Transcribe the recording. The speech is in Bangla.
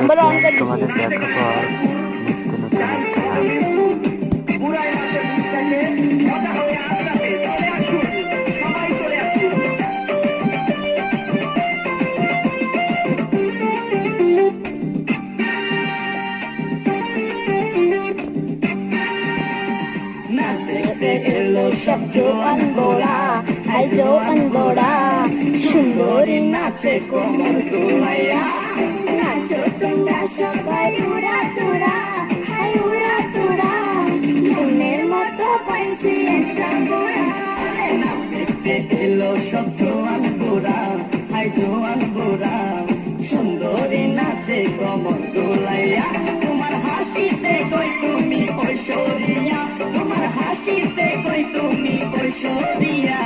তোমাদের দেখাবো নিত্য নতুন একটা গান। এলো সব জোয়ান গোড়া, হাই জোয়ান গোড়া, সুন্দরী নাচে কোমর দুলাইয়া। নাচো তোমরা সবাই উড়া তোরা, হাই উড়া তোরা, সুনের মতো পাইছি একটা গোড়া। নাচতে এলো সব জোয়ান গোড়া, হাই জোয়ান গোড়া, সুন্দরী নাচে কোমর দুলাইয়া। তোমার হাসিতে কই তুমি ঐশ্বরিয়া, তোমার হাসিতে কই তুমি ঐশ্বরিয়া।